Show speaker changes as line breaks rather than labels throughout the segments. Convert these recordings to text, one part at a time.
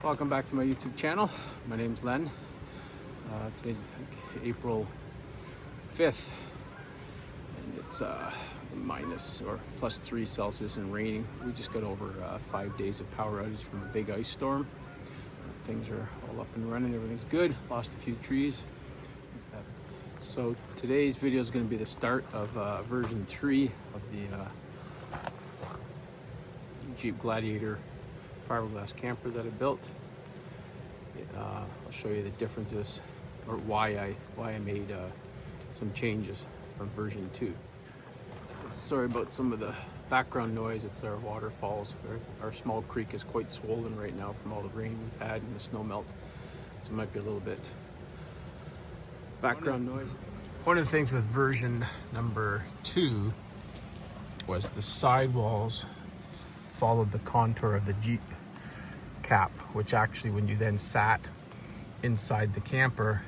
Welcome back to my YouTube channel. My name's Len. Today's April 5th and it's minus or plus 3 Celsius and raining. We just got over 5 days of power outage from a big ice storm. Things are all up and running, everything's good. Lost a few trees. So today's video is going to be the start of version 3 of the Jeep Gladiator Fiberglass Camper that I built. I'll show you the differences or why I made some changes from version 2. Sorry about some of the background noise. It's our waterfalls. Our small creek is quite swollen right now from all the rain we've had and the snow melt, so it might be a little bit background noise. One of the things with version number 2 was the sidewalls followed the contour of the Jeep cap, which actually when you then sat inside the camper,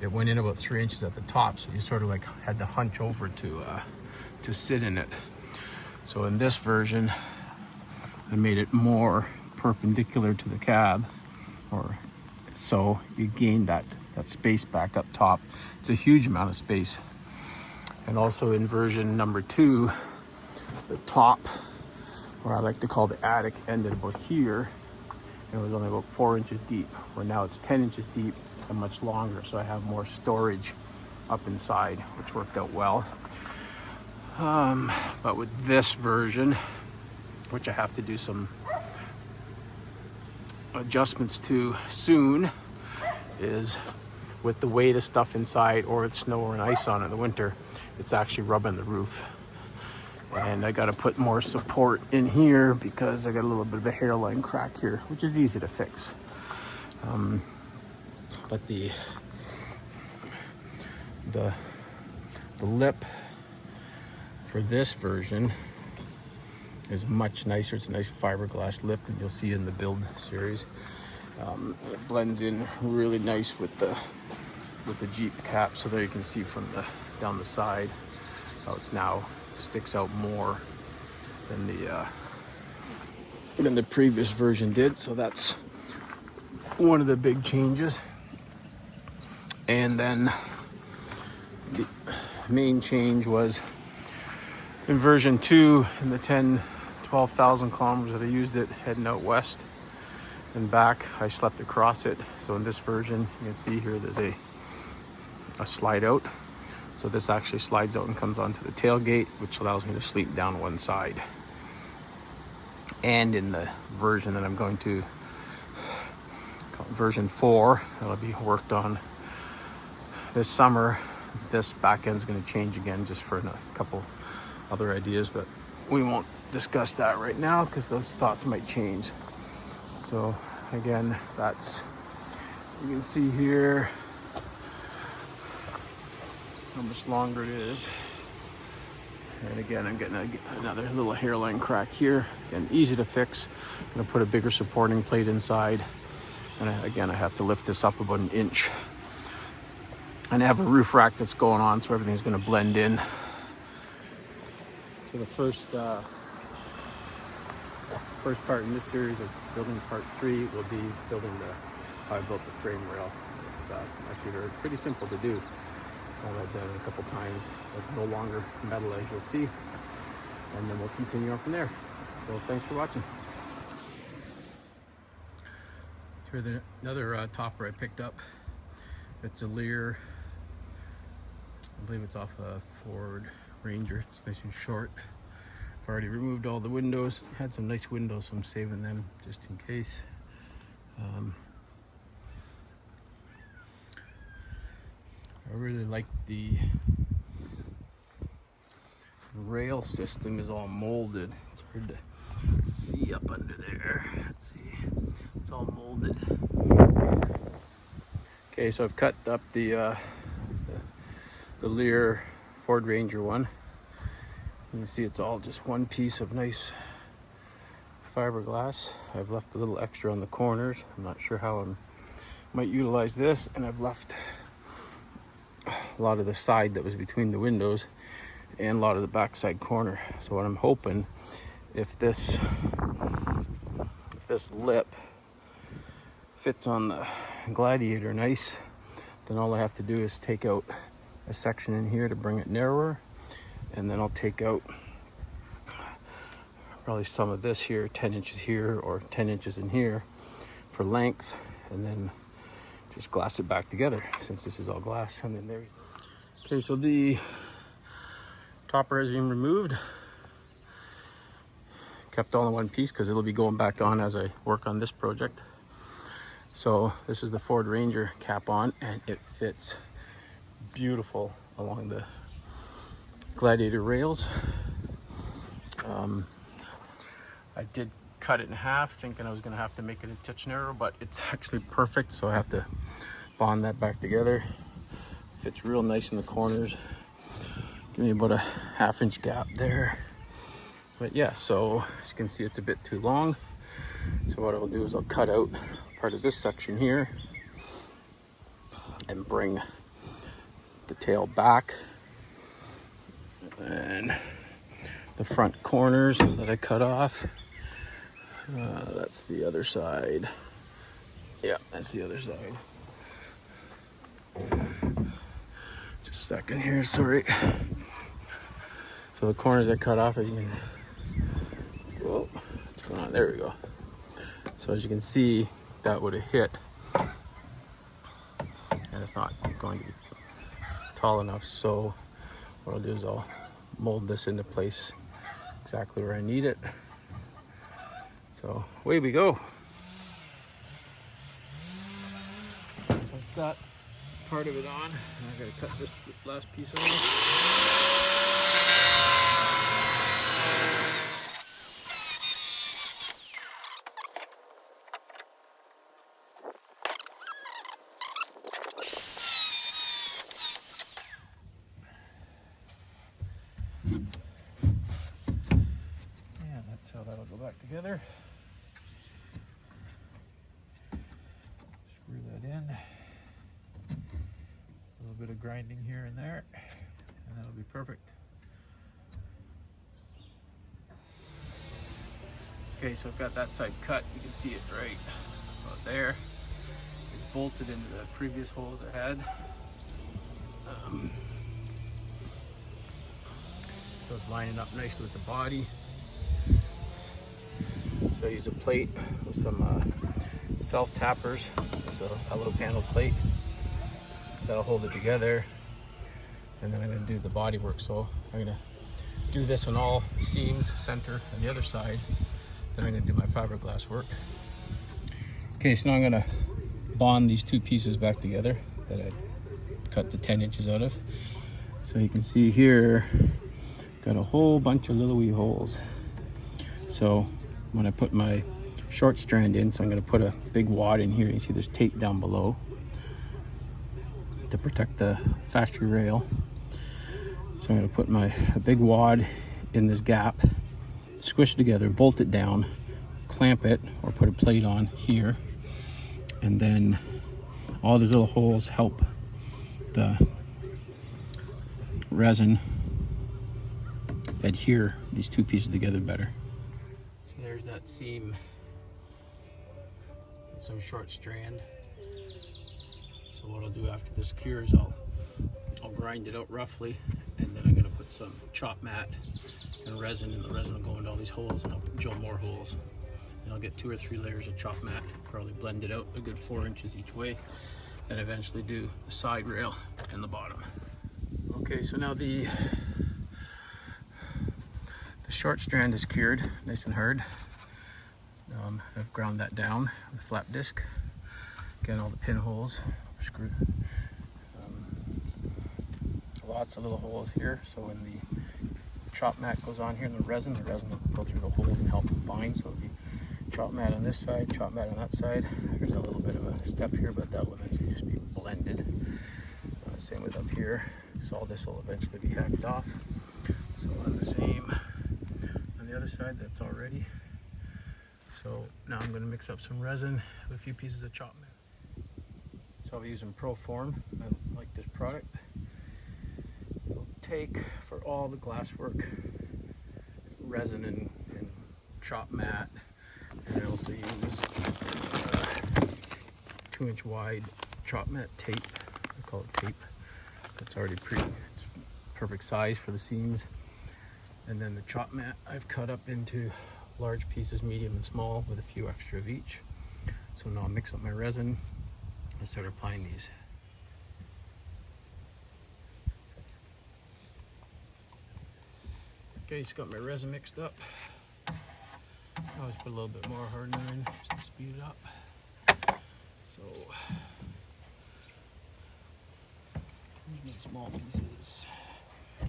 it went in about 3 inches at the top, so you sort of like had to hunch over to sit in it. So in this version I made it more perpendicular to the cab, or so you gain that space back up top. It's a huge amount of space. And also in version number 2, the top, or I like to call the attic, ended about here. It was only about 4 inches deep, where now it's 10 inches deep and much longer, so I have more storage up inside, which worked out well. But with this version, which I have to do some adjustments to soon, is with the weight of stuff inside or with snow or an ice on it in the winter, it's actually rubbing the roof. And I got to put more support in here because I got a little bit of a hairline crack here, which is easy to fix. But the lip for this version is much nicer. It's a nice fiberglass lip, and you'll see in the build series. It blends in really nice with the Jeep cap. So there you can see from down the side how it's now sticks out more than the previous version did. So that's one of the big changes. And then the main change was in version 2, in the 12,000 kilometers that I used it heading out west and back, I slept across it. So in this version, you can see here there's a slide out. So this actually slides out and comes onto the tailgate, which allows me to sleep down one side. And in the version that I'm going to, version 4, that'll be worked on this summer, this back end is going to change again, just for a couple other ideas, but we won't discuss that right now because those thoughts might change. So again, that's, you can see here how much longer it is. And again, I'm getting another little hairline crack here. Again, easy to fix. I'm gonna put a bigger supporting plate inside. And again, I have to lift this up about 1 inch. And I have a roof rack that's going on, so everything's gonna blend in. So the first part in this series of building part 3 will be building how I built the frame rail. It's actually pretty simple to do. I've done it a couple times. It's no longer metal, as you'll see, and then we'll continue on from there. So thanks for watching. Here's another topper I picked up. It's a Lear. I believe it's off a Ford Ranger. It's nice and short. I've already removed all the windows. Had some nice windows, so I'm saving them just in case. I really like the rail system is all molded. It's hard to see up under there. Let's see. It's all molded. Okay, so I've cut up the Lear Ford Ranger one. You can see it's all just one piece of nice fiberglass. I've left a little extra on the corners. I'm not sure how I might utilize this, and I've left a lot of the side that was between the windows and a lot of the backside corner. So what I'm hoping, if this lip fits on the Gladiator nice. Then all I have to do is take out a section in here to bring it narrower, and then I'll take out probably some of this here, 10 inches here or 10 inches in here for length, and then just glass it back together since this is all glass. And then there's, okay, so the topper has been removed, kept all in one piece because it'll be going back on as I work on this project. So this is the Ford Ranger cap on, and it fits beautiful along the Gladiator rails. I did cut it in half thinking I was going to have to make it a touch narrow, but it's actually perfect, so I have to bond that back together. Fits real nice in the corners. Give me about a ½ inch gap there. But yeah, so as you can see, it's a bit too long. So what I'll do is I'll cut out part of this section here and bring the tail back, and the front corners that I cut off, that's the other side. Yeah, that's the other side. Just a second here, sorry. So the corners I cut off, you can, whoa, what's going on? There we go. So as you can see, that would have hit, and it's not going to be tall enough. So what I'll do is I'll mold this into place exactly where I need it. So away we go. So I've got part of it on, and I gotta cut this last piece off. Yeah, that's how that'll go back together. Screw that in. A little bit of grinding here and there, and that'll be perfect. Okay, so I've got that side cut. You can see it right about there. It's bolted into the previous holes I had. So it's lining up nicely with the body. So I use a plate with some self tappers. It's a little panel plate that'll hold it together, and then I'm going to do the body work. So I'm going to do this on all seams, center, and the other side. Then I'm going to do my fiberglass work. Okay, so now I'm going to bond these two pieces back together that I cut the 10 inches out of. So you can see here, got a whole bunch of little wee holes. So when I put my short strand in, so I'm going to put a big wad in here. You see there's tape down below to protect the factory rail. So I'm going to put a big wad in this gap, squish it together, bolt it down, clamp it, or put a plate on here, and then all these little holes help the resin adhere these two pieces together better. So there's that seam, some short strand. So what I'll do after this cures, I'll grind it out roughly, and then I'm going to put some chop mat and resin, and the resin will go into all these holes, and I'll drill more holes, and I'll get 2 or 3 layers of chop mat, probably blend it out a good 4 inches each way, then eventually do the side rail and the bottom. Okay, so now the short strand is cured nice and hard. I've ground that down with a flat disc. Again, all the pinholes screwed. Lots of little holes here, so when the chop mat goes on here and the resin will go through the holes and help bind. So it'll be chop mat on this side, chop mat on that side. There's a little bit of a step here, but that will eventually just be blended. Same with up here. So all this will eventually be hacked off. So on the same on the other side, that's all ready. So now I'm going to mix up some resin with a few pieces of chop mat. So I'll be using Proform. I like this product. It'll take for all the glasswork, resin and chop mat. And I also use 2-inch wide chop mat tape. I call it tape. It's already it's perfect size for the seams. And then the chop mat I've cut up into large pieces, medium and small, with a few extra of each. So now I'll mix up my resin and start applying these. Okay, so got my resin mixed up. I always put a little bit more hardener in just to speed it up. So these need small pieces. There.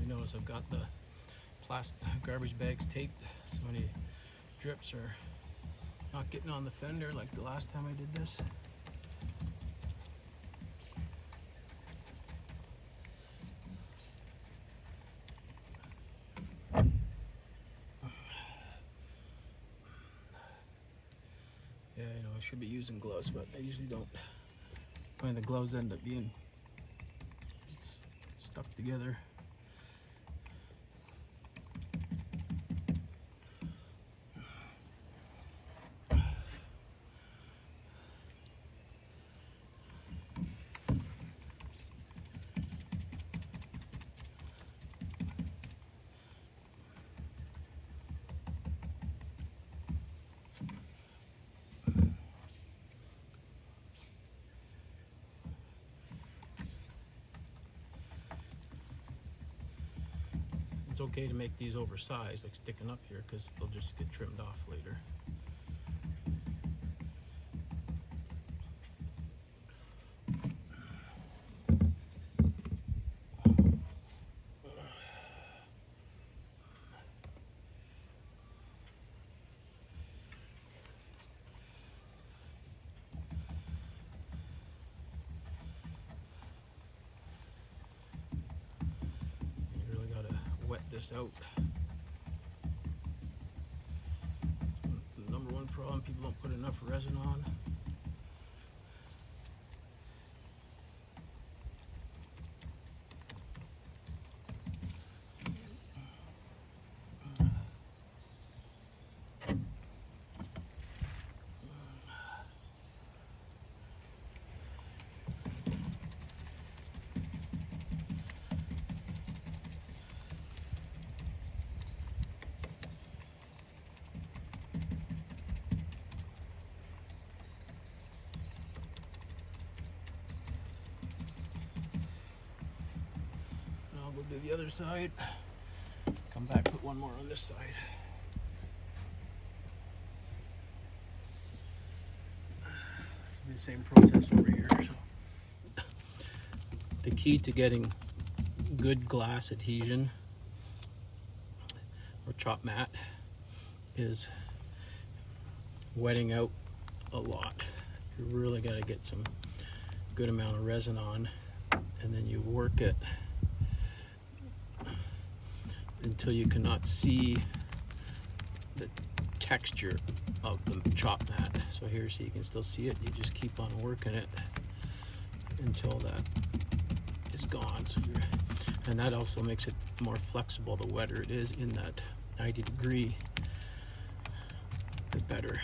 Notice I've got the plastic garbage bags taped so any drips are not getting on the fender like the last time I did this. Yeah, I know I should be using gloves, but I usually don't. I find the gloves end up being stuck together. It's okay to make these oversized, like sticking up here, because they'll just get trimmed off later. Wet this out. The number one problem, people don't put enough resin on. Go do the other side, come back, put one more on this side. The same process over here. So the key to getting good glass adhesion or chop mat is wetting out a lot. You really got to get some good amount of resin on, and then you work it until you cannot see the texture of the chop mat. So here, so you can still see it, you just keep on working it until that is gone. So and that also makes it more flexible. The wetter it is in that 90-degree, the better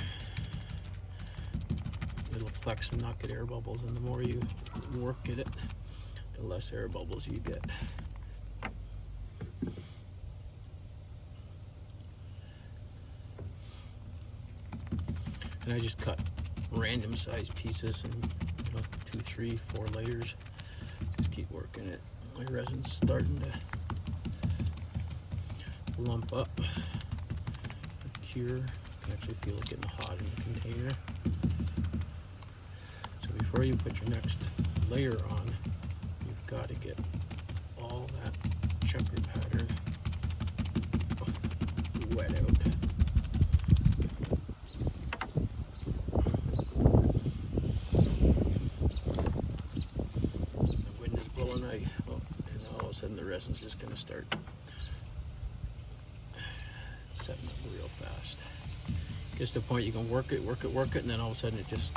it'll flex and not get air bubbles, and the more you work at it, the less air bubbles you get. And I just cut random sized pieces and 2, 3, 4 layers. Just keep working it. My resin's starting to lump up, cure. You can actually feel it getting hot in the container. So before you put your next layer on, you've got to get all that checker pattern wet out. The wind is blowing and all of a sudden the resin's just going to start setting up real fast. Gets to the point you can work it, and then all of a sudden it just,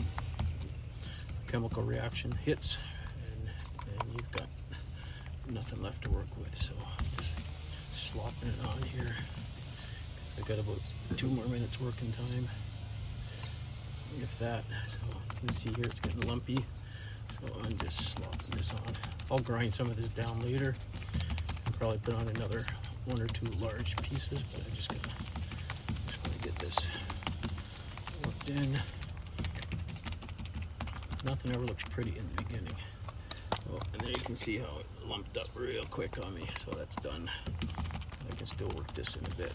chemical reaction hits, and you've got nothing left to work with. So just slopping it on here. I've got about 2 more minutes working time, if that. So you can see here it's getting lumpy. So I'm just slopping this on. I'll grind some of this down later and probably put on another 1 or 2 large pieces, but I just want to get this worked in. Nothing ever looks pretty in the beginning. Oh, and there you can see how it lumped up real quick on me. So that's done. I can still work this in a bit.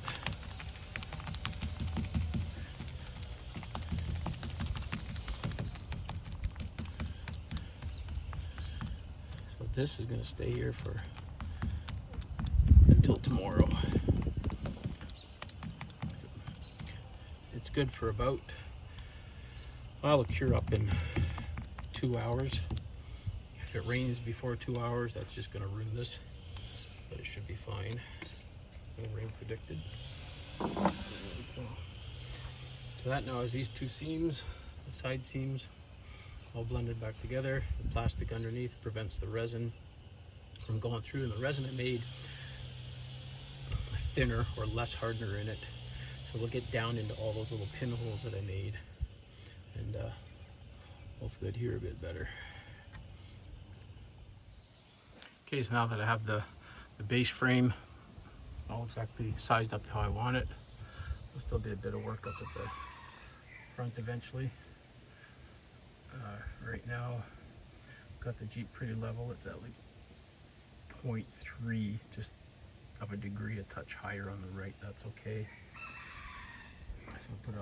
So this is going to stay here until tomorrow. It's good for about, well, it'll cure up in 2 hours. If it rains before 2 hours, that's just going to ruin this, but it should be fine. No rain predicted. So that now is these 2 seams, the side seams, all blended back together. The plastic underneath prevents the resin from going through, and the resin I made thinner or less hardener in it, so we'll get down into all those little pinholes that I made, and hopefully adhere a bit better. Okay, so now that I have the base frame all exactly sized up to how I want it, there'll still be a bit of work up at the front eventually. Right now, I've got the Jeep pretty level. It's at like 0.3, just of a degree, a touch higher on the right. That's okay. So I'll put it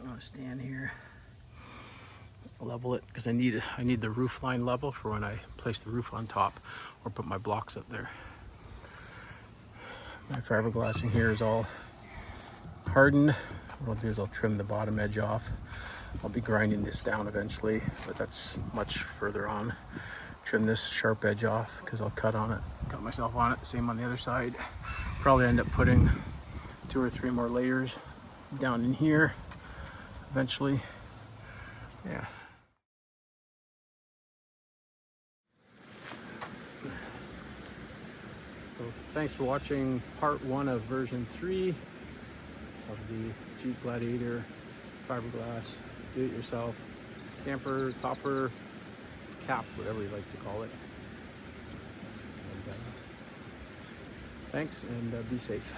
on a stand here. Level it, because I need the roof line level for when I place the roof on top or put my blocks up there. My fiberglass in here is all hardened. What I'll do is I'll trim the bottom edge off. I'll be grinding this down eventually, but that's much further on. Trim this sharp edge off because I'll cut myself on it. Same on the other side. Probably end up putting 2 or 3 more layers down in here eventually. Yeah. So thanks for watching part 1 of version 3 of the Jeep Gladiator Fiberglass do-it-yourself camper, topper, cap, whatever you like to call it. And, thanks, and be safe.